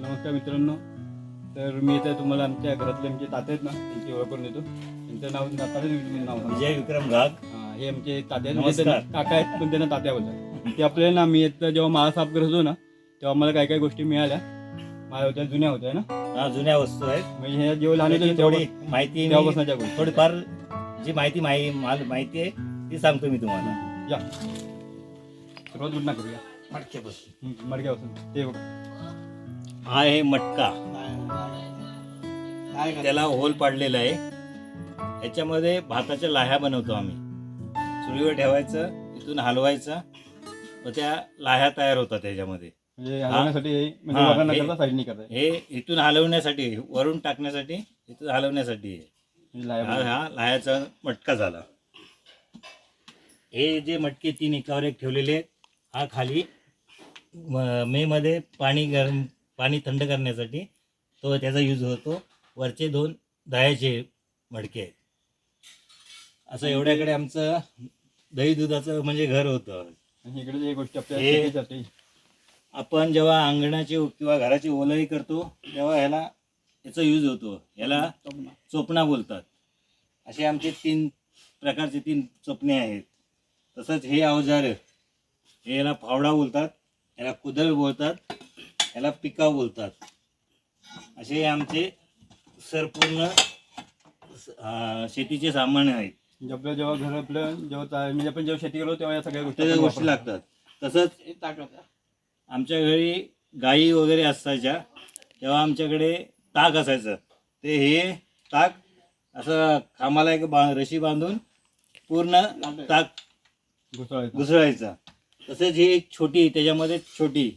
नमस्कार मित्रांनो. तर मी इथे तुम्हाला आमच्या घरातले आमचे ताते आहेत ना त्यांची ओळख करून देतो. त्यांचं नाव नाव विजय विक्रम घाग. हे आमचे ताते आहेत, म्हणजे काका आहेत पण त्यांना तात्या बोलतात. ते आपल्याला ना मी इथं जेव्हा माळा साफ करत होतो ना तेव्हा मला काय काय गोष्टी मिळाल्या. माळा होत्या जुन्या होत्या ना, हा जुन्या वस्तू आहेत. म्हणजे हे जेव्हा लहान होते थोडी माहिती तेव्हापासूनच्या गोष्टी थोडीफार जी माहिती आहे ती सांगतो मी तुम्हाला. या सुरुवात कुठं करूया. मडक्यापासून ते बघ. हा आहे मटका, त्याला होल पाडलेला आहे. याच्यामध्ये भाताच्या लाह्या बनवतो आम्ही. चुलीवर ठेवायचं, इथून हलवायचं, मग त्या लाह्या तयार होतात त्याच्यामध्ये. म्हणजे हलवण्यासाठी म्हणजे वरण न करता साईडनी करता. हे इथून हलवण्यासाठी, वरून टाकण्यासाठी, इथून हलवण्यासाठी लाह्या हा लाह्याचा मटका झाला. हे जे मटके 3 एकावर एक ठेवलेले आहेत, हा खाली मे मध्ये पाणी थंड करण्यासाठी तो त्याचा यूज होतो. वरचे 2 दह्याचे मडके आहेत. असं एवढ्याकडे आमचं दही दुधाचं म्हणजे घर होतं. आणि इकडे जे गोष्टी आपल्याला आपण जेव्हा अंगणाची किंवा घराची ओलही करतो तेव्हा याचा यूज होतो. याला चोपणा बोलतात. असे आमचे 3 प्रकारचे 3 चोपणे आहेत. तसंच हे अवजार, हे याला फावडा बोलतात, याला कुदळ बोलतात, याला पिकाव बोलतात. असे आमचे संपूर्ण शेतीचे सामान आहेत. आपलं जेव्हा घर आपलं जेव्हा म्हणजे आपण जेव्हा शेती करतो तेव्हा या सगळ्या गोष्टी लागतात. तसंच आमच्या घरी गाई वगैरे असायच्या तेव्हा आमच्याकडे ताक असायचं. ते हे ताक असं खांबाला एक रशी बांधून पूर्ण ताक घुसळायचा. तसेच ही एक छोटी, त्याच्यामध्ये छोटी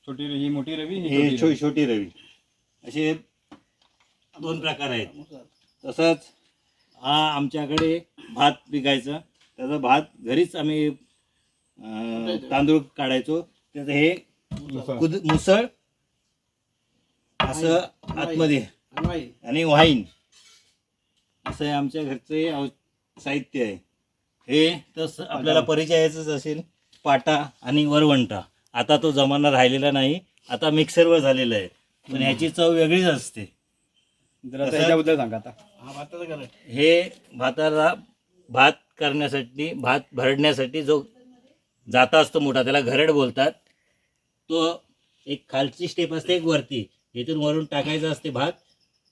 ही मोठी रवी, ही छोटी रवी, असे 2 प्रकार आहेत. तसंच हा आमच्याकडे भात पिकायचा. त्याचा भात घरीच आम्ही तांदूळ काढायचो. त्याचं हे मुसळ असं आतमध्ये आणि वाईन असं आमच्या घरचे साहित्य आहे. हे तर आपल्याला परिचयाचंच असेल, पाटा आणि वरवंटा. आता तो जमाना राहिलेला नाही, आता मिक्सरवर झालेला आहे, पण ह्याची चव वेगळीच असते. त्याच्याबद्दल सांगा आता. हे भाताला भात करण्यासाठी, भात भरडण्यासाठी जो जाता असतो मोठा, त्याला घरड बोलतात. तो एक खालची स्टेप असते, एक वरती. इथून वरून टाकायचं असते भात,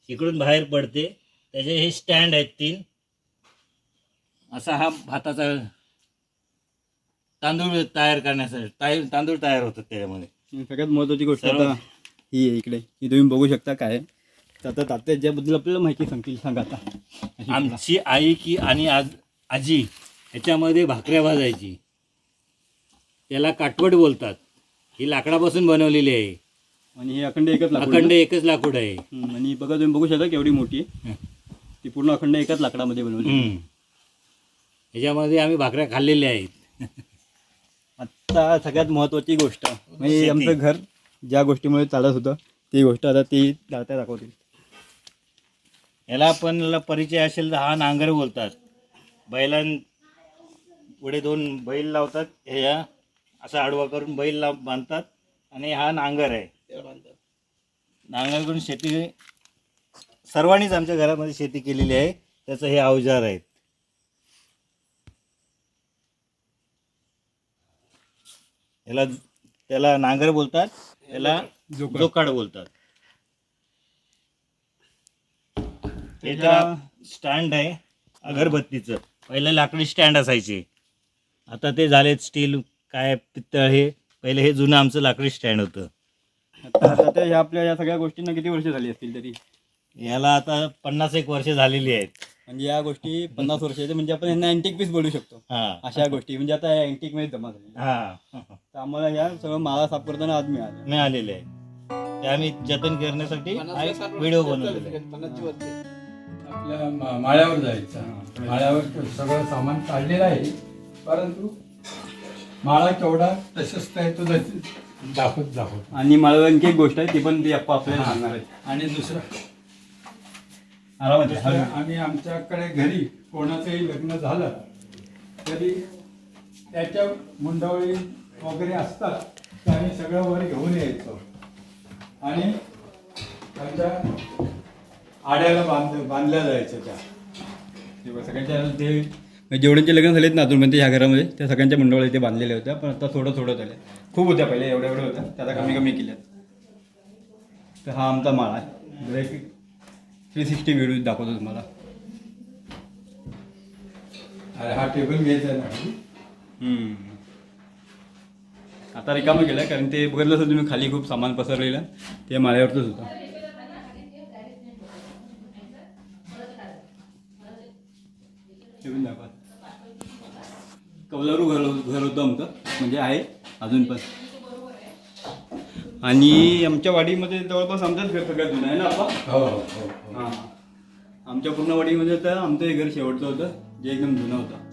इकडून बाहेर पडते. त्याचे हे स्टँड आहेत 3. असा हा भाताचा तांदूळ तयार करण्यासाठी तांदूळ तयार होतात त्याच्यामध्ये. सगळ्यात महत्त्वाची गोष्ट आता ही आहे इकडे, ही तुम्ही बघू शकता. काय आता तात्या ज्याबद्दल आपल्याला माहिती सांगतील सांगा आता. आमची आई आणि आजी ह्याच्यामध्ये भाकऱ्या भाजायची. त्याला काटवट बोलतात. ही लाकडापासून बनवलेली आहे आणि हे अखंड एकच लाकूड आहे. आणि बघा तुम्ही बघू शकता केवढी मोठी आहे. ती पूर्ण अखंड एकाच लाकडामध्ये बनवली. ह्याच्यामध्ये आम्ही भाकऱ्या खाल्लेल्या आहेत. आता सगळ्यात महत्त्वाची गोष्ट म्हणजे आमचं घर ज्या गोष्टीमुळे चालत होतं ती गोष्ट आता ती दात्या दाखवतील. याला आपण परिचय असेल तर हा नांगर बोलतात. पुढे 2 बैल लावतात. हे असा आडवा करून बैल बांधतात आणि हा नांगर आहे. नांगर करून शेती सर्वांनीच आमच्या घरामध्ये शेती केलेली आहे. त्याचं हे अवजार आहेत. त्याला नांगर बोलतात, त्याला जोकाड बोलतात. हे तर स्टँड आहे अगरबत्तीचं. पहिले लाकडी स्टँड असायचे, आता ते झालेत स्टील, काय पित्तळ. हे पहिले हे जुनं आमचं लाकडी स्टँड होतं. आता ह्या आपल्या या सगळ्या गोष्टींना किती वर्ष झाली असतील तरी? याला आता 50 वर्ष झालेली आहेत. म्हणजे या गोष्टी 50 वर्षाच्या, म्हणजे आपण यांना अँटिक पीस बोलू शकतो. अशा गोष्टी म्हणजे आता अँटिक मध्ये जमा झाली. तर आम्हाला या सगळं माळा साफ करताना आज मिळालेले आहे. ते आम्ही जतन करण्यासाठी व्हिडिओ बनवलेले आहे. आपल्या माळ्यावर जायचं. माळ्यावर सगळं सामान काढलेलं आहे, परंतु माळा केवढा प्रशस्त आहे तो दाखवत. आणि मला आणखी एक गोष्ट आहे ती पण ती आपल्याला सांगणार आहे. आणि दुसरं आरामात आम्ही आमच्याकडे घरी कोणाचंही लग्न झालं तरी त्याच्या मुंडावळी वगैरे असतात, तर आम्ही सगळं वर घेऊन यायचो. आणि आमच्या आड्याला बांधल्या जायच्या त्या. सगळ्यांच्या ते जेवढ्यांचे लग्न झालेत ना अजून ह्या घरामध्ये त्या सगळ्यांच्या मंडळाला इथे बांधलेल्या होत्या, पण आता थोडं झालं. खूप होत्या पहिले, एवढ्या होत्या, त्याला कमी कमी केल्यात. तर हा आमचा माळा आहे. जरा एक 360 व्हिडिओ दाखवतो तुम्हाला. अरे हा टेबल घ्यायचा ना. आता रिकामं केलं कारण ते बघितलं असेल तुम्ही खाली खूप सामान पसरलेलं ते माळ्यावरच होतं. दाखवा. कौलारू घर होतं आमचं, म्हणजे आहे अजून पण. आणि आमच्या वाडीमध्ये जवळपास आमचंच घर सगळ्यात जुनं आहे ना आपण. हो. हां, आमच्या पूर्ण वाडीमध्ये तर आमचं हे घर शेवटचं होतं जे एकदम जुनं होतं.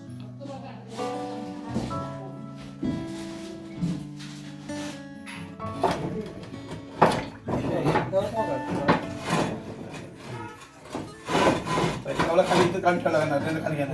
खाली काम ठेवला खाली घ्या.